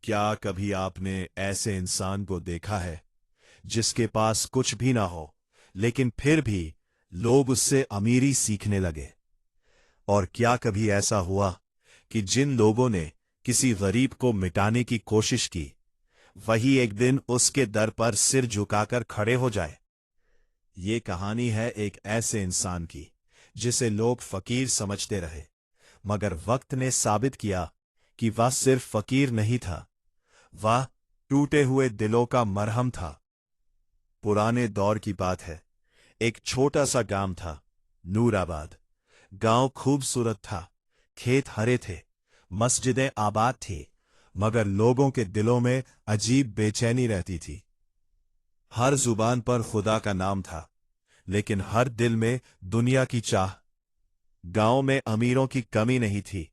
क्या कभी आपने ऐसे इंसान को देखा है जिसके पास कुछ भी ना हो, लेकिन फिर भी लोग उससे अमीरी सीखने लगे? और क्या कभी ऐसा हुआ कि जिन लोगों ने किसी गरीब को मिटाने की कोशिश की, वही एक दिन उसके दर पर सिर झुकाकर खड़े हो जाए? ये कहानी है एक ऐसे इंसान की जिसे लोग फकीर समझते रहे, मगर वक्त ने साबित किया कि वह सिर्फ फकीर नहीं था, वह टूटे हुए दिलों का मरहम था। पुराने दौर की बात है। एक छोटा सा गांव था, नूराबाद। गांव खूबसूरत था, खेत हरे थे, मस्जिदें आबाद थी, मगर लोगों के दिलों में अजीब बेचैनी रहती थी। हर जुबान पर खुदा का नाम था, लेकिन हर दिल में दुनिया की चाह। गांव में अमीरों की कमी नहीं थी।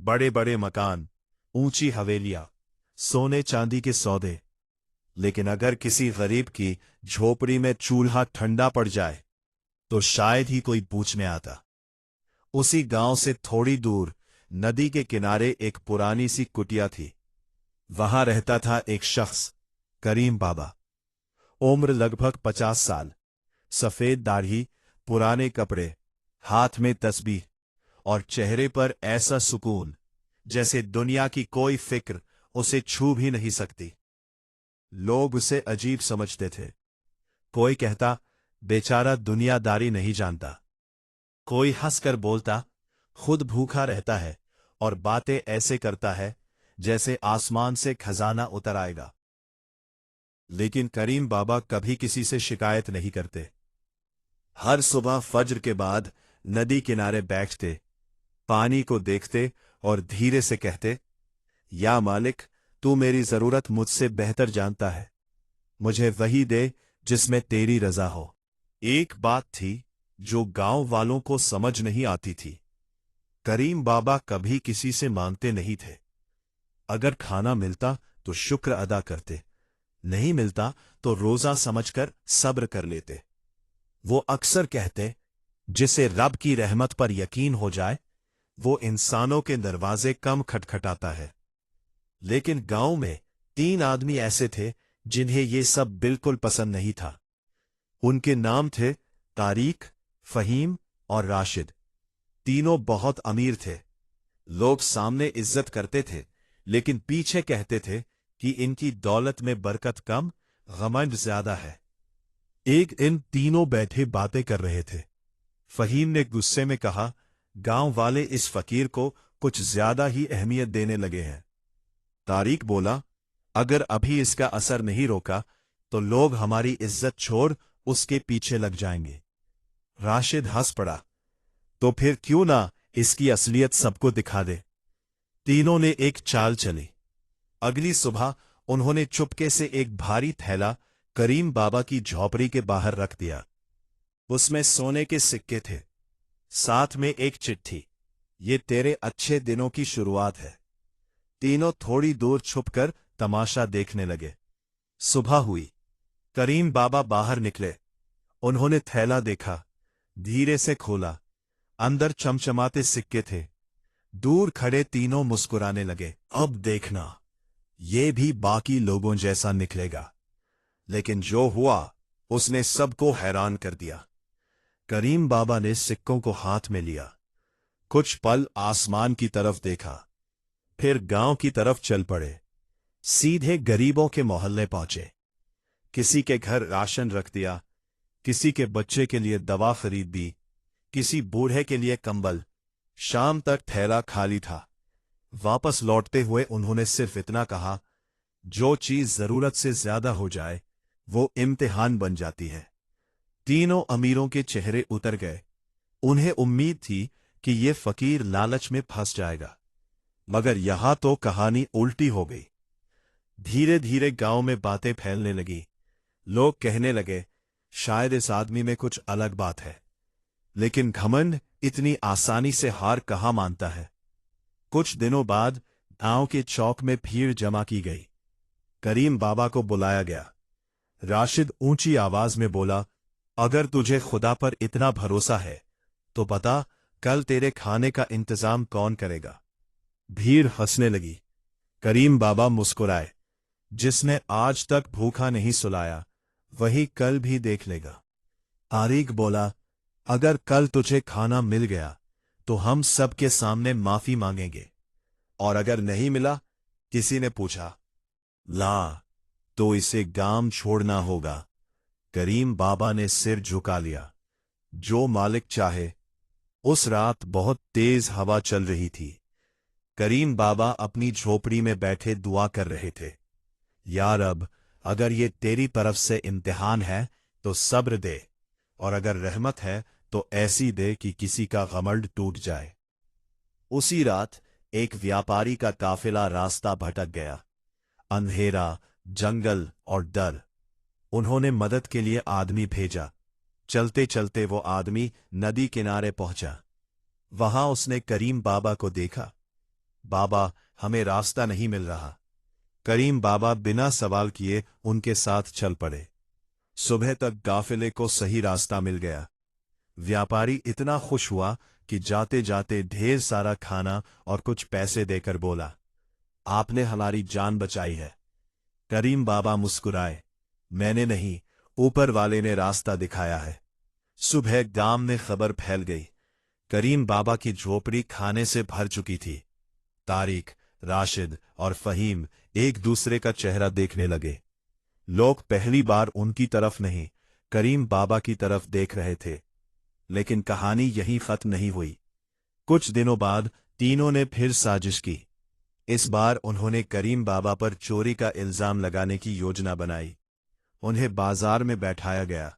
बड़े बड़े मकान, ऊंची हवेलियां, सोने चांदी के सौदे। लेकिन अगर किसी गरीब की झोपड़ी में चूल्हा ठंडा पड़ जाए तो शायद ही कोई पूछने आता। उसी गांव से थोड़ी दूर नदी के किनारे एक पुरानी सी कुटिया थी। वहां रहता था एक शख्स, करीम बाबा। उम्र लगभग 50 साल, सफेद दाढ़ी, पुराने कपड़े, हाथ में तस्बीह और चेहरे पर ऐसा सुकून जैसे दुनिया की कोई फिक्र उसे छू भी नहीं सकती। लोग उसे अजीब समझते थे। कोई कहता, बेचारा दुनियादारी नहीं जानता। कोई हंसकर बोलता, खुद भूखा रहता है और बातें ऐसे करता है जैसे आसमान से खजाना उतर आएगा। लेकिन करीम बाबा कभी किसी से शिकायत नहीं करते। हर सुबह फज्र के बाद नदी किनारे बैठते, पानी को देखते और धीरे से कहते, या मालिक, तू मेरी जरूरत मुझसे बेहतर जानता है, मुझे वही दे जिसमें तेरी रजा हो। एक बात थी जो गांव वालों को समझ नहीं आती थी। करीम बाबा कभी किसी से मांगते नहीं थे। अगर खाना मिलता तो शुक्र अदा करते, नहीं मिलता तो रोजा समझकर सब्र कर लेते। वो अक्सर कहते, जिसे रब की रहमत पर यकीन हो जाए वो इंसानों के दरवाजे कम खटखटाता है। लेकिन गांव में 3 आदमी ऐसे थे जिन्हें ये सब बिल्कुल पसंद नहीं था। उनके नाम थे तारीक, फहीम और राशिद। तीनों बहुत अमीर थे। लोग सामने इज्जत करते थे, लेकिन पीछे कहते थे कि इनकी दौलत में बरकत कम, घमंड ज्यादा है। एक दिन तीनों बैठे बातें कर रहे थे। फहीम ने गुस्से में कहा, गांव वाले इस फकीर को कुछ ज्यादा ही अहमियत देने लगे हैं। तारीक बोला, अगर अभी इसका असर नहीं रोका तो लोग हमारी इज्जत छोड़ उसके पीछे लग जाएंगे। राशिद हंस पड़ा, तो फिर क्यों ना इसकी असलियत सबको दिखा दे। तीनों ने एक चाल चली। अगली सुबह उन्होंने चुपके से एक भारी थैला करीम बाबा की झोपड़ी के बाहर रख दिया। उसमें सोने के सिक्के थे, साथ में एक चिट्ठी, ये तेरे अच्छे दिनों की शुरुआत है। तीनों थोड़ी दूर छुपकर तमाशा देखने लगे। सुबह हुई, करीम बाबा बाहर निकले। उन्होंने थैला देखा, धीरे से खोला। अंदर चमचमाते सिक्के थे। दूर खड़े तीनों मुस्कुराने लगे। अब देखना, ये भी बाकी लोगों जैसा निकलेगा। लेकिन जो हुआ उसने सबको हैरान कर दिया। करीम बाबा ने सिक्कों को हाथ में लिया, कुछ पल आसमान की तरफ देखा, फिर गांव की तरफ चल पड़े। सीधे गरीबों के मोहल्ले पहुंचे। किसी के घर राशन रख दिया, किसी के बच्चे के लिए दवा खरीद दी, किसी बूढ़े के लिए कंबल। शाम तक थैला खाली था। वापस लौटते हुए उन्होंने सिर्फ इतना कहा, जो चीज जरूरत से ज्यादा हो जाए वो इम्तिहान बन जाती है। तीनों अमीरों के चेहरे उतर गए। उन्हें उम्मीद थी कि ये फकीर लालच में फंस जाएगा, मगर यहां तो कहानी उल्टी हो गई। धीरे धीरे गांव में बातें फैलने लगी। लोग कहने लगे, शायद इस आदमी में कुछ अलग बात है। लेकिन घमंड इतनी आसानी से हार कहाँ मानता है। कुछ दिनों बाद गांव के चौक में भीड़ जमा की गई। करीम बाबा को बुलाया गया। राशिद ऊंची आवाज में बोला, अगर तुझे खुदा पर इतना भरोसा है तो बता, कल तेरे खाने का इंतजाम कौन करेगा। भीड़ हंसने लगी। करीम बाबा मुस्कुराए। जिसने आज तक भूखा नहीं सुलाया वही कल भी देख लेगा। तारिक बोला, अगर कल तुझे खाना मिल गया तो हम सबके सामने माफी मांगेंगे, और अगर नहीं मिला? किसी ने पूछा। ला, तो इसे गांव छोड़ना होगा। करीम बाबा ने सिर झुका लिया। जो मालिक चाहे। उस रात बहुत तेज हवा चल रही थी। करीम बाबा अपनी झोपड़ी में बैठे दुआ कर रहे थे। यार अब अगर ये तेरी तरफ से इम्तिहान है तो सब्र दे, और अगर रहमत है तो ऐसी दे कि किसी का घमंड टूट जाए। उसी रात एक व्यापारी का काफिला रास्ता भटक गया। अंधेरा, जंगल और डर। उन्होंने मदद के लिए आदमी भेजा। चलते चलते वो आदमी नदी किनारे पहुंचा। वहां उसने करीम बाबा को देखा। बाबा, हमें रास्ता नहीं मिल रहा। करीम बाबा बिना सवाल किए उनके साथ चल पड़े। सुबह तक काफिले को सही रास्ता मिल गया। व्यापारी इतना खुश हुआ कि जाते जाते ढेर सारा खाना और कुछ पैसे देकर बोला, आपने हमारी जान बचाई है। करीम बाबा मुस्कुराए, मैंने नहीं, ऊपर वाले ने रास्ता दिखाया है। सुबह गांव में खबर फैल गई। करीम बाबा की झोपड़ी खाने से भर चुकी थी। तारिक, राशिद और फहीम एक दूसरे का चेहरा देखने लगे। लोग पहली बार उनकी तरफ नहीं, करीम बाबा की तरफ देख रहे थे। लेकिन कहानी यहीं खत्म नहीं हुई। कुछ दिनों बाद तीनों ने फिर साजिश की। इस बार उन्होंने करीम बाबा पर चोरी का इल्जाम लगाने की योजना बनाई। उन्हें बाजार में बैठाया गया।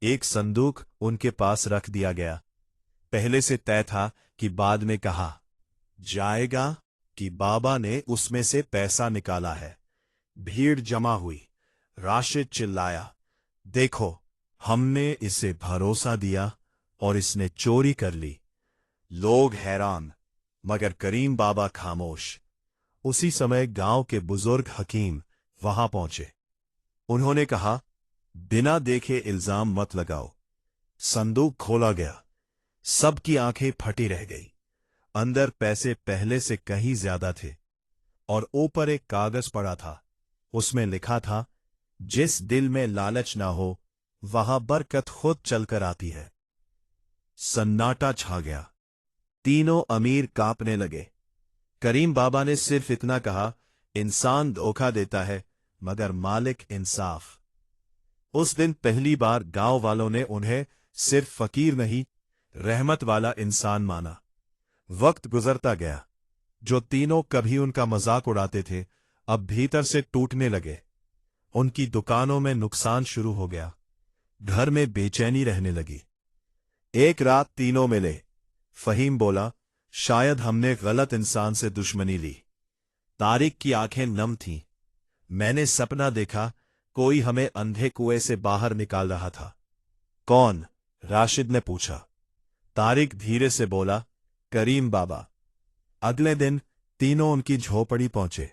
एक संदूक उनके पास रख दिया गया। पहले से तय था कि बाद में कहा जाएगा कि बाबा ने उसमें से पैसा निकाला है। भीड़ जमा हुई। राशिद चिल्लाया, देखो, हमने इसे भरोसा दिया और इसने चोरी कर ली। लोग हैरान, मगर करीम बाबा खामोश। उसी समय गांव के बुजुर्ग हकीम वहां पहुंचे। उन्होंने कहा, बिना देखे इल्जाम मत लगाओ। संदूक खोला गया। सबकी आंखें फटी रह गई। अंदर पैसे पहले से कहीं ज्यादा थे, और ऊपर एक कागज पड़ा था। उसमें लिखा था, जिस दिल में लालच ना हो वहां बरकत खुद चलकर आती है। सन्नाटा छा गया। तीनों अमीर कांपने लगे। करीम बाबा ने सिर्फ इतना कहा, इंसान धोखा देता है मगर मालिक इंसाफ। उस दिन पहली बार गांव वालों ने उन्हें सिर्फ फकीर नहीं, रहमत वाला इंसान माना। वक्त गुजरता गया। जो तीनों कभी उनका मजाक उड़ाते थे अब भीतर से टूटने लगे। उनकी दुकानों में नुकसान शुरू हो गया। घर में बेचैनी रहने लगी। एक रात तीनों मिले। फहीम बोला, शायद हमने गलत इंसान से दुश्मनी ली। तारिक की आंखें नम थीं। मैंने सपना देखा, कोई हमें अंधे कुएं से बाहर निकाल रहा था। कौन? राशिद ने पूछा। तारिक धीरे से बोला, करीम बाबा। अगले दिन तीनों उनकी झोपड़ी पहुंचे।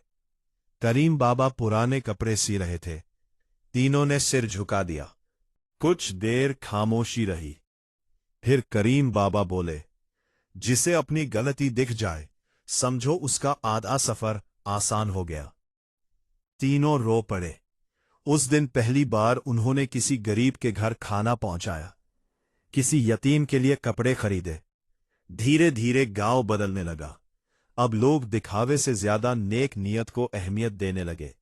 करीम बाबा पुराने कपड़े सी रहे थे। तीनों ने सिर झुका दिया। कुछ देर खामोशी रही। फिर करीम बाबा बोले, जिसे अपनी गलती दिख जाए समझो उसका आधा सफर आसान हो गया। तीनों रो पड़े। उस दिन पहली बार उन्होंने किसी गरीब के घर खाना पहुंचाया, किसी यतीम के लिए कपड़े खरीदे। धीरे धीरे गांव बदलने लगा। अब लोग दिखावे से ज्यादा नेक नियत को अहमियत देने लगे।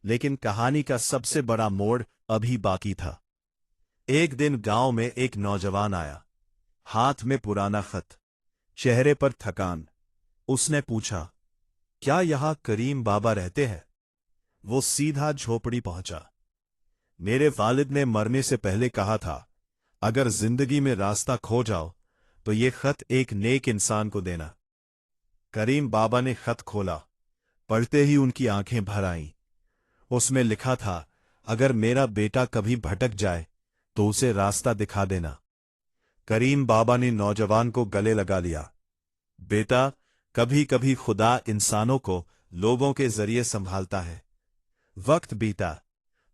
लेकिन कहानी का सबसे बड़ा मोड़ अभी बाकी था। एक दिन गांव में एक नौजवान आया, हाथ में पुराना खत, चेहरे पर थकान। उसने पूछा, क्या यहां करीम बाबा रहते हैं? वो सीधा झोपड़ी पहुंचा। मेरे वालिद ने मरने से पहले कहा था, अगर जिंदगी में रास्ता खो जाओ तो ये खत एक नेक इंसान को देना। करीम बाबा ने खत खोला। पढ़ते ही उनकी आंखें भर आईं। उसमें लिखा था, अगर मेरा बेटा कभी भटक जाए तो उसे रास्ता दिखा देना। करीम बाबा ने नौजवान को गले लगा लिया। बेटा, कभी कभी खुदा इंसानों को लोगों के जरिए संभालता है। वक्त बीता।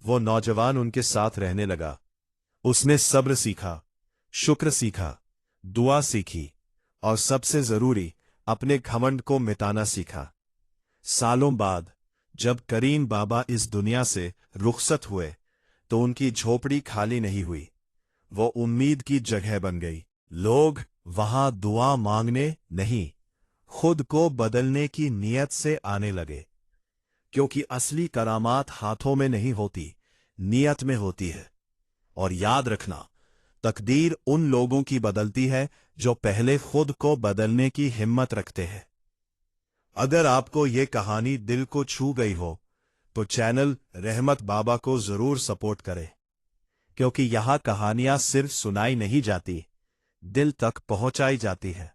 वो नौजवान उनके साथ रहने लगा। उसने सब्र सीखा, शुक्र सीखा, दुआ सीखी, और सबसे जरूरी अपने घमंड को मिटाना सीखा। सालों बाद जब करीम बाबा इस दुनिया से रुखसत हुए तो उनकी झोपड़ी खाली नहीं हुई, वो उम्मीद की जगह बन गई। लोग वहां दुआ मांगने नहीं, खुद को बदलने की नीयत से आने लगे, क्योंकि असली करामात हाथों में नहीं होती, नीयत में होती है। और याद रखना, तकदीर उन लोगों की बदलती है जो पहले खुद को बदलने की हिम्मत रखते हैं। अगर आपको ये कहानी दिल को छू गई हो तो चैनल रहमत बाबा को जरूर सपोर्ट करें, क्योंकि यहां कहानियां सिर्फ सुनाई नहीं जाती, दिल तक पहुंचाई जाती है।